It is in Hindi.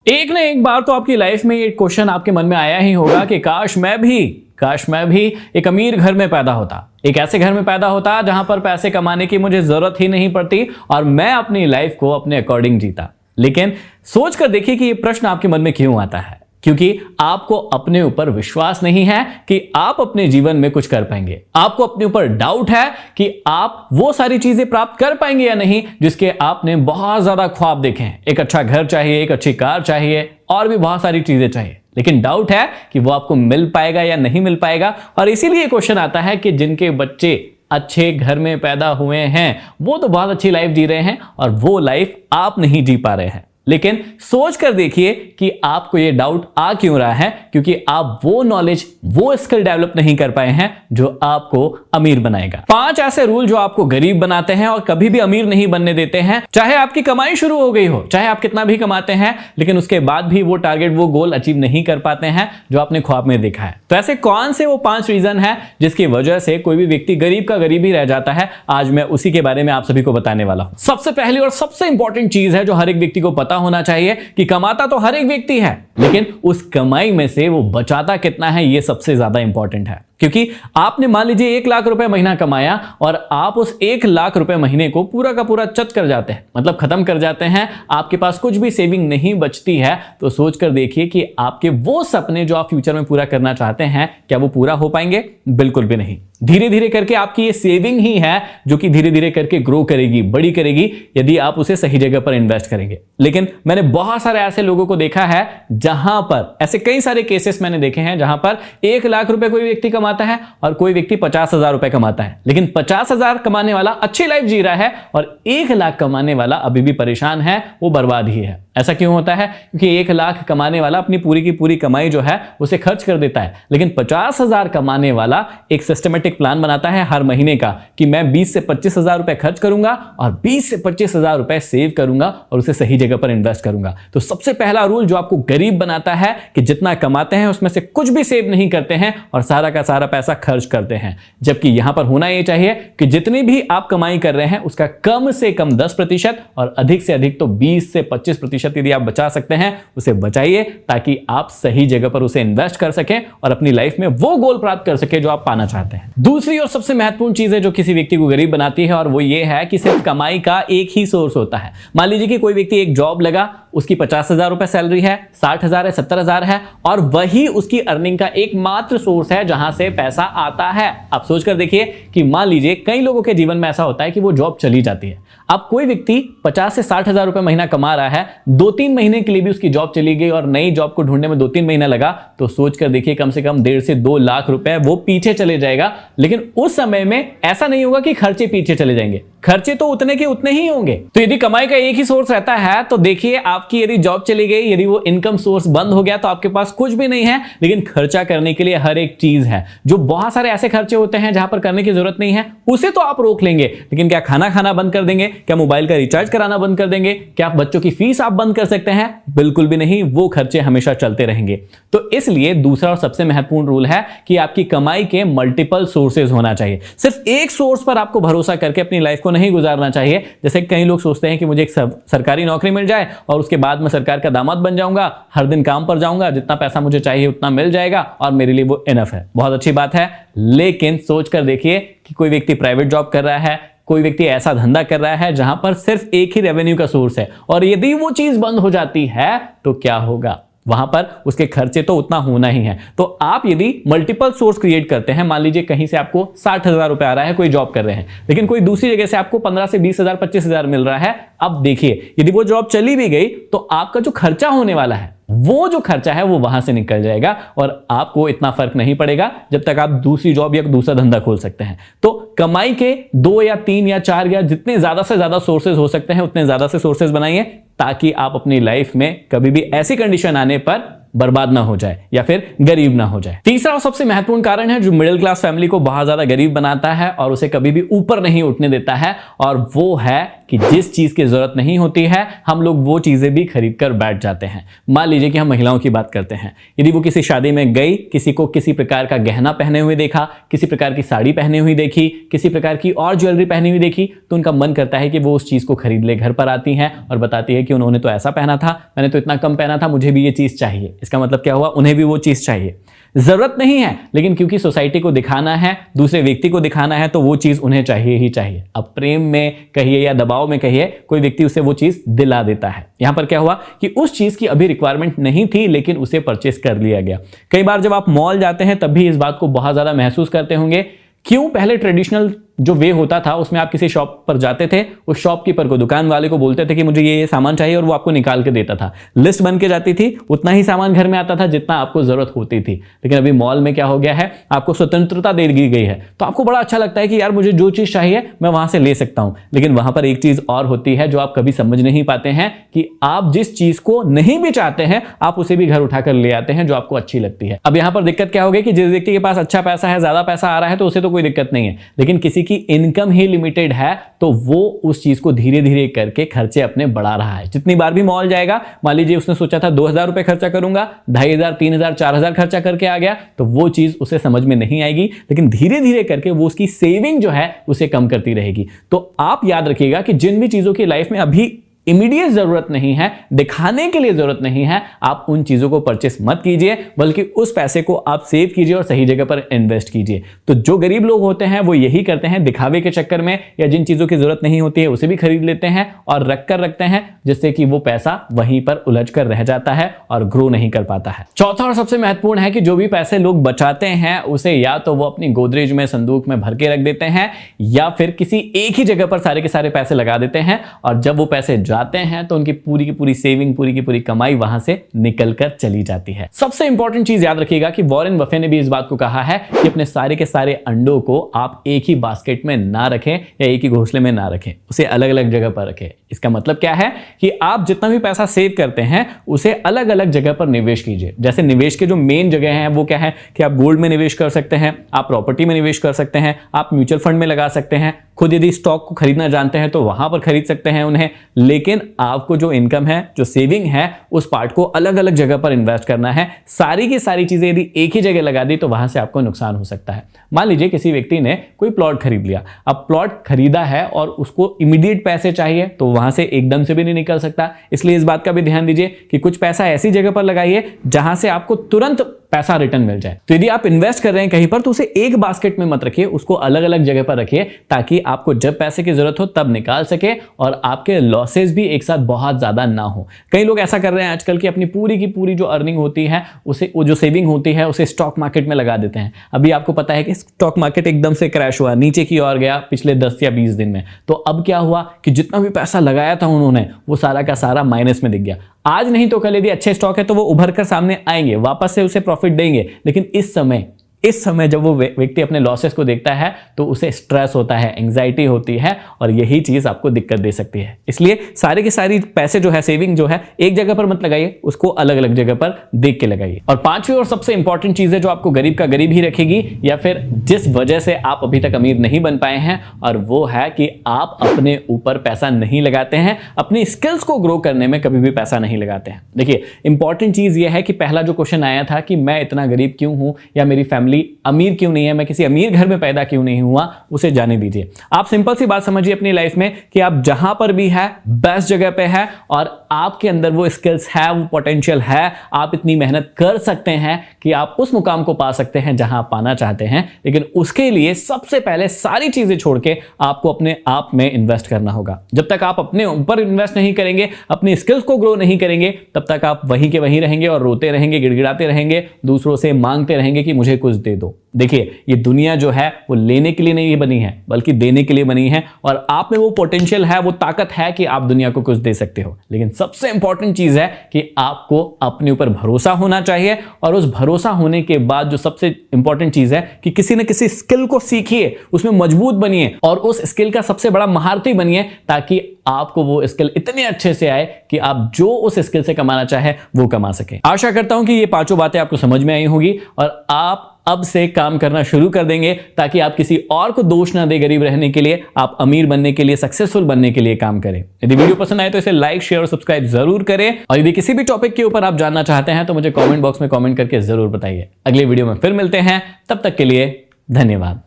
एक ना एक बार तो आपकी लाइफ में ये क्वेश्चन आपके मन में आया ही होगा कि काश मैं भी एक अमीर घर में पैदा होता, एक ऐसे घर में पैदा होता जहां पर पैसे कमाने की मुझे जरूरत ही नहीं पड़ती और मैं अपनी लाइफ को अपने अकॉर्डिंग जीता। लेकिन सोच कर देखिए कि यह प्रश्न आपके मन में क्यों आता है। क्योंकि आपको अपने ऊपर विश्वास नहीं है कि आप अपने जीवन में कुछ कर पाएंगे। आपको अपने ऊपर डाउट है कि आप वो सारी चीजें प्राप्त कर पाएंगे या नहीं जिसके आपने बहुत ज्यादा ख्वाब देखे हैं। एक अच्छा घर चाहिए, एक अच्छी कार चाहिए और भी बहुत सारी चीजें चाहिए, लेकिन डाउट है कि वो आपको मिल पाएगा या नहीं मिल पाएगा। और इसीलिए क्वेश्चन आता है कि जिनके बच्चे अच्छे घर में पैदा हुए हैं वो तो बहुत अच्छी लाइफ जी रहे हैं और वो लाइफ आप नहीं जी पा रहे हैं। लेकिन सोच कर देखिए कि आपको यह डाउट आ क्यों रहा है, क्योंकि आप वो नॉलेज, वो स्किल डेवलप नहीं कर पाए हैं जो आपको अमीर बनाएगा। 5 ऐसे रूल जो आपको गरीब बनाते हैं और कभी भी अमीर नहीं बनने देते हैं। चाहे आपकी कमाई शुरू हो गई हो, चाहे आप कितना भी कमाते हैं, लेकिन उसके बाद भी वो टारगेट, वो गोल अचीव नहीं कर पाते हैं जो आपने ख्वाब में देखा है। तो ऐसे कौन से वो 5 रीजन है जिसकी वजह से कोई भी व्यक्ति गरीब का गरीब ही रह जाता है, आज मैं उसी के बारे में आप सभी को बताने वाला हूं। सबसे पहली और सबसे इंपॉर्टेंट चीज है जो हर एक व्यक्ति को पता होना चाहिए कि कमाता तो हर एक व्यक्ति है, लेकिन उस कमाई में से वो बचाता कितना है, ये सबसे ज्यादा इंपॉर्टेंट है। क्योंकि आपने मान लीजिए 1 लाख रुपए महीना कमाया और आप उस 1 लाख रुपए महीने को पूरा का पूरा चट कर जाते हैं, मतलब खत्म कर जाते हैं, आपके पास कुछ भी सेविंग नहीं बचती है, तो सोच कर देखिए कि आपके वो सपने जो आप फ्यूचर में पूरा करना चाहते हैं, क्या वो पूरा हो पाएंगे? बिल्कुल भी नहीं। धीरे धीरे करके आपकी ये सेविंग ही है जो कि धीरे धीरे करके ग्रो करेगी, बड़ी करेगी, यदि आप उसे सही जगह पर इन्वेस्ट करेंगे। लेकिन मैंने बहुत सारे ऐसे लोगों को देखा है जहां पर, ऐसे कई सारे केसेस मैंने देखे हैं जहां पर 1 लाख रुपए कोई व्यक्ति कमाता है और कोई व्यक्ति 50,000 रुपए कमाता है, लेकिन 50,000 कमाने वाला अच्छी लाइफ जी रहा है और 1 लाख कमाने वाला अभी भी परेशान है, वो बर्बाद ही है। ऐसा क्यों होता है? क्योंकि 1 लाख कमाने वाला अपनी पूरी की पूरी कमाई जो है उसे खर्च कर देता है, लेकिन 50,000 कमाने वाला एक सिस्टमेटिक प्लान बनाता है हर महीने का कि मैं 20 से 25,000 रुपए खर्च करूंगा और 20 से 25,000 रुपए सेव करूंगा और उसे सही जगह पर इन्वेस्ट करूंगा। तो सबसे पहला रूल जो आपको गरीब बनाता है कि जितना कमाते हैं उसमें से कुछ भी सेव नहीं करते हैं और सारा का सारा पैसा खर्च करते हैं। जबकि यहां पर होना यह चाहिए कि जितनी भी आप कमाई कर रहे हैं उसका कम से कम 10% और अधिक से अधिक तो 20 से 25% यदि आप बचा सकते हैं उसे बचाइए, ताकि आप सही जगह पर उसे इन्वेस्ट कर सकें और अपनी लाइफ में वो गोल प्राप्त कर सके जो आप पाना चाहते हैं। दूसरी और सबसे महत्वपूर्ण चीज है जो किसी व्यक्ति को गरीब बनाती है और वो ये है कि सिर्फ कमाई का एक ही सोर्स होता है। मान लीजिए कि कोई व्यक्ति एक जॉब लगा, उसकी 50,000 रुपए सैलरी है, 60,000 है, 70,000 है और वही उसकी अर्निंग का एकमात्र सोर्स है जहां से पैसा आता है। आप सोचकर देखिए कि मान लीजिए कई लोगों के जीवन में ऐसा होता है कि वो जॉब चली जाती है। अब कोई व्यक्ति 50 से 60,000 रुपए महीना कमा रहा है, 2-3 महीने के लिए भी उसकी जॉब चली गई और नई जॉब को ढूंढने में 2-3 महीना लगा, तो सोचकर देखिए कम से कम 1.5 से 2 लाख रुपए वो पीछे चले जाएगा। लेकिन उस समय में ऐसा नहीं होगा कि खर्चे पीछे चले जाएंगे, खर्चे तो उतने के उतने ही होंगे। तो यदि कमाई का एक ही सोर्स रहता है तो देखिए आपकी यदि जॉब चली गई, यदि वो इनकम सोर्स बंद हो गया तो आपके पास कुछ भी नहीं है, लेकिन खर्चा करने के लिए हर एक चीज है। जो बहुत सारे ऐसे खर्चे होते हैं जहां पर करने की जरूरत नहीं है उसे तो आप रोक लेंगे, लेकिन क्या खाना खाना बंद कर देंगे? क्या मोबाइल का रिचार्ज कराना बंद कर देंगे? क्या बच्चों की फीस आप बंद कर सकते हैं? बिल्कुल भी नहीं, वो खर्चे हमेशा चलते रहेंगे। तो इसलिए दूसरा और सबसे महत्वपूर्ण रूल है कि आपकी कमाई के मल्टीपल सोर्सेज होना चाहिए। सिर्फ एक सोर्स पर आपको भरोसा करके अपनी लाइफ को नहीं गुजारना चाहिए। जैसे कई लोग सोचते हैं कि मुझे एक सरकारी नौकरी मिल जाए और उसके बाद मैं सरकार का दामाद बन जाऊंगा, हर दिन काम पर जाऊंगा, जितना पैसा मुझे चाहिए उतना मिल जाएगा और मेरे लिए वो इनफ है। बहुत अच्छी बात है, लेकिन सोचकर देखिए कि कोई व्यक्ति प्राइवेट जॉब कर रहा है, कोई व्यक्ति ऐसा धंधा कर रहा है जहां पर सिर्फ एक ही रेवेन्यू का सोर्स है और यदि वो चीज बंद हो जाती है तो क्या होगा? वहां पर उसके खर्चे तो उतना होना ही है। तो आप यदि मल्टीपल सोर्स क्रिएट करते हैं, मान लीजिए कहीं से आपको 60,000 रुपए आ रहा है, कोई जॉब कर रहे हैं, लेकिन कोई दूसरी जगह से आपको 15 से 20,000, 25,000 मिल रहा है। अब देखिए यदि वो जॉब चली भी गई तो आपका जो खर्चा होने वाला है, वो जो खर्चा है वो वहां से निकल जाएगा और आपको इतना फर्क नहीं पड़ेगा जब तक आप दूसरी जॉब या दूसरा धंधा खोल सकते हैं। तो कमाई के 2 या 3 या 4 या जितने ज्यादा से ज्यादा सोर्सेज हो सकते हैं उतने ज्यादा से सोर्सेज बनाइए, ताकि आप अपनी लाइफ में कभी भी ऐसी कंडीशन आने पर बर्बाद ना हो जाए या फिर गरीब ना हो जाए। तीसरा और सबसे महत्वपूर्ण कारण है जो मिडिल क्लास फैमिली को बहुत ज्यादा गरीब बनाता है और उसे कभी भी ऊपर नहीं उठने देता है, और वो है कि जिस चीज की जरूरत नहीं होती है हम लोग वो चीजें भी खरीद कर बैठ जाते हैं। मान लीजिए कि हम महिलाओं की बात करते हैं, यदि वो किसी शादी में गई, किसी को किसी प्रकार का गहना पहने हुए देखा, किसी प्रकार की साड़ी पहने हुई देखी, किसी प्रकार की और ज्वेलरी पहनी हुई देखी, तो उनका मन करता है कि वो उस चीज को खरीद ले। घर पर आती हैं और बताती है कि उन्होंने तो ऐसा पहना था, मैंने तो इतना कम पहना था, मुझे भी ये चीज चाहिए। इसका मतलब क्या हुआ, उन्हें भी वो चीज चाहिए। जरूरत नहीं है, लेकिन क्योंकि सोसाइटी को दिखाना है, दूसरे व्यक्ति को दिखाना है, तो वो चीज उन्हें चाहिए ही चाहिए। अब प्रेम में कहिए या दबाव में कहिए, कोई व्यक्ति उसे वो चीज दिला देता है। यहां पर क्या हुआ कि उस चीज की अभी रिक्वायरमेंट नहीं थी, लेकिन उसे परचेस कर लिया गया। कई बार जब आप मॉल जाते हैं तब भी इस बात को बहुत ज्यादा महसूस करते होंगे। क्यों? पहले ट्रेडिशनल जो वे होता था उसमें आप किसी शॉप पर जाते थे, उस शॉपकीपर को, दुकान वाले को बोलते थे कि मुझे ये सामान चाहिए, और वो आपको निकाल के देता था। लिस्ट बन के जाती थी, उतना ही सामान घर में आता था जितना आपको जरूरत होती थी। लेकिन अभी मॉल में क्या हो गया है, आपको स्वतंत्रता दे दी गई है, तो आपको बड़ा अच्छा लगता है कि यार मुझे जो चीज चाहिए मैं वहां से ले सकता हूं। लेकिन वहां पर एक चीज और होती है जो आप कभी समझ नहीं पाते हैं कि आप जिस चीज को नहीं भी चाहते हैं आप उसे भी घर उठाकर ले आते हैं जो आपको अच्छी लगती है। अब यहां पर दिक्कत क्या होगी कि जिस व्यक्ति के पास अच्छा पैसा है, ज्यादा पैसा आ रहा है, तो उसे तो कोई दिक्कत नहीं है, लेकिन किसी की इनकम ही लिमिटेड है तो वो उस चीज को धीरे धीरे करके खर्चे अपने बढ़ा रहा है। जितनी बार भी मॉल जाएगा, मान लीजिए उसने सोचा था 2000 रुपए खर्चा करूंगा, 2500, 3000, 4000 खर्चा करके आ गया, तो वो चीज उसे समझ में नहीं आएगी, लेकिन धीरे धीरे करके वो उसकी सेविंग जो है उसे कम करती रहेगी। तो आप याद रखिएगा कि जिन भी चीजों की लाइफ में अभी इमीडिएट जरूरत नहीं है, दिखाने के लिए जरूरत नहीं है, आप उन चीजों को परचेस मत कीजिए, बल्कि उस पैसे को आप सेव कीजिए और सही जगह पर इन्वेस्ट कीजिए। तो जो गरीब लोग होते हैं वो यही करते हैं, दिखावे के चक्कर में या जिन चीजों की जरूरत नहीं होती है उसे भी खरीद लेते हैं और रख कर रखते हैं, जिससे कि वो पैसा वहीं पर उलझ कर रह जाता है और ग्रो नहीं कर पाता है। चौथा और सबसे महत्वपूर्ण है कि जो भी पैसे लोग बचाते हैं उसे या तो वो अपनी गोदरेज में, संदूक में भर के रख देते हैं, या फिर किसी एक ही जगह पर सारे के सारे पैसे लगा देते हैं, और जब वो पैसे जाते हैं तो उनकी पूरी की पूरी सेविंग, पूरी की पूरी कमाई वहां से निकल कर चली जाती है। सबसे इंपॉर्टेंट चीज याद रखिएगा कि वॉरेन बफे ने भी इस बात को कहा है कि अपने सारे के सारे अंडों को आप एक ही बास्केट में ना रखें या एक ही घोंसले में ना रखें, उसे अलग अलग जगह पर रखें। इसका मतलब क्या है कि आप जितना भी पैसा सेव करते हैं उसे अलग अलग जगह पर निवेश कीजिए। जैसे निवेश के जो मेन जगह हैं वो क्या है कि आप गोल्ड में निवेश कर सकते हैं, आप प्रॉपर्टी में निवेश कर सकते हैं, आप म्यूचुअल फंड में लगा सकते हैं, खुद यदि स्टॉक को खरीदना जानते हैं तो वहां पर खरीद सकते हैं उन्हें। लेकिन आपको जो इनकम है, जो सेविंग है, उस पार्ट को अलग अलग जगह पर इन्वेस्ट करना है। सारी की सारी चीजें यदि एक ही जगह लगा दी तो वहां से आपको नुकसान हो सकता है। मान लीजिए किसी व्यक्ति ने कोई प्लॉट खरीद लिया, अब प्लॉट खरीदा है और उसको इमीडिएट पैसे चाहिए, तो वहां से एकदम से भी नहीं निकल सकता। इसलिए इस बात का भी ध्यान दीजिए कि कुछ पैसा ऐसी जगह पर लगाइए जहां से आपको तुरंत पैसा रिटर्न मिल जाए। तो यदि आप इन्वेस्ट कर रहे हैं कहीं पर तो उसे एक बास्केट में मत रखिए, उसको अलग अलग जगह पर रखिए, ताकि आपको जब पैसे की जरूरत हो तब निकाल सके और आपके लॉसेस भी एक साथ बहुत ज्यादा ना हो। कई लोग ऐसा कर रहे हैं आजकल कि अपनी पूरी की पूरी जो अर्निंग होती है उसे, वो जो सेविंग होती है उसे स्टॉक मार्केट में लगा देते हैं। अभी आपको पता है कि स्टॉक मार्केट एकदम से क्रैश हुआ, नीचे की ओर गया पिछले 10 या 20 दिन में। तो अब क्या हुआ कि जितना भी पैसा लगाया था उन्होंने वो सारा का सारा माइनस में दिख गया। आज नहीं तो कल यदि अच्छे स्टॉक है तो वो उभर कर सामने आएंगे, वापस से उसे प्रॉफिट देंगे। लेकिन इस समय जब वो व्यक्ति अपने लॉसेस को देखता है तो उसे स्ट्रेस होता है, एंजाइटी होती है, और यही चीज आपको दिक्कत दे सकती है। इसलिए सारे के सारी पैसे जो है, सेविंग जो है, एक जगह पर मत लगाइए, उसको अलग अलग जगह पर देख के लगाइए। और पांचवी और सबसे इंपॉर्टेंट चीज है जो आपको गरीब का गरीब ही रखेगी, या फिर जिस वजह से आप अभी तक अमीर नहीं बन पाए हैं, और वो है कि आप अपने ऊपर पैसा नहीं लगाते हैं, अपनी स्किल्स को ग्रो करने में कभी भी पैसा नहीं लगाते हैं। देखिए, इंपॉर्टेंट चीज यह है कि पहला जो क्वेश्चन आया था कि मैं इतना गरीब क्यों हूं या मेरी फैमिली अमीर क्यों नहीं है, मैं किसी अमीर घर में पैदा क्यों नहीं हुआ, उसे जाने दीजिए। आप सिंपल सी बात समझिए अपनी लाइफ में कि आप जहां पर भी है बेस्ट जगह पे है और आपके अंदर वो स्किल्स है, वो पोटेंशियल है, आप इतनी मेहनत कर सकते हैं कि आप उस मुकाम को पा सकते हैं जहां आप पाना चाहते हैं। लेकिन उसके लिए सबसे पहले सारी चीजें छोड़ के आपको अपने आप में इन्वेस्ट करना होगा। जब तक आप अपने ऊपर इन्वेस्ट नहीं करेंगे, अपनी स्किल्स को ग्रो नहीं करेंगे, तब तक आप वहीं के वहीं रहेंगे और रोते रहेंगे, गिड़गिड़ाते रहेंगे, दूसरों से मांगते रहेंगे कि मुझे कुछ दे दो। देखिए, ये दुनिया जो है वो लेने के लिए नहीं बनी है बल्कि देने के लिए बनी है, और आप में वो पोटेंशियल है, वो ताकत है कि आप दुनिया को कुछ दे सकते हो। लेकिन सबसे इंपॉर्टेंट चीज है कि आपको अपने ऊपर भरोसा होना चाहिए, और उस भरोसा होने के बाद जो सबसे इंपॉर्टेंट चीज है कि किसी न किसी स्किल को सीखिए, उसमें मजबूत बनिए और उस स्किल का सबसे बड़ा महारथी बनिए, ताकि आपको वो स्किल इतने अच्छे से आए कि आप जो उस स्किल से कमाना चाहे वो कमा सके। आशा करता हूं कि ये पांचों बातें आपको समझ में आई होगी और आप अब से काम करना शुरू कर देंगे, ताकि आप किसी और को दोष ना दे गरीब रहने के लिए, आप अमीर बनने के लिए, सक्सेसफुल बनने के लिए काम करें। यदि वीडियो पसंद आए तो इसे लाइक, शेयर और सब्सक्राइब जरूर करें, और यदि किसी भी टॉपिक के ऊपर आप जानना चाहते हैं तो मुझे कमेंट बॉक्स में कमेंट करके जरूर बताइए। अगले वीडियो में फिर मिलते हैं, तब तक के लिए धन्यवाद।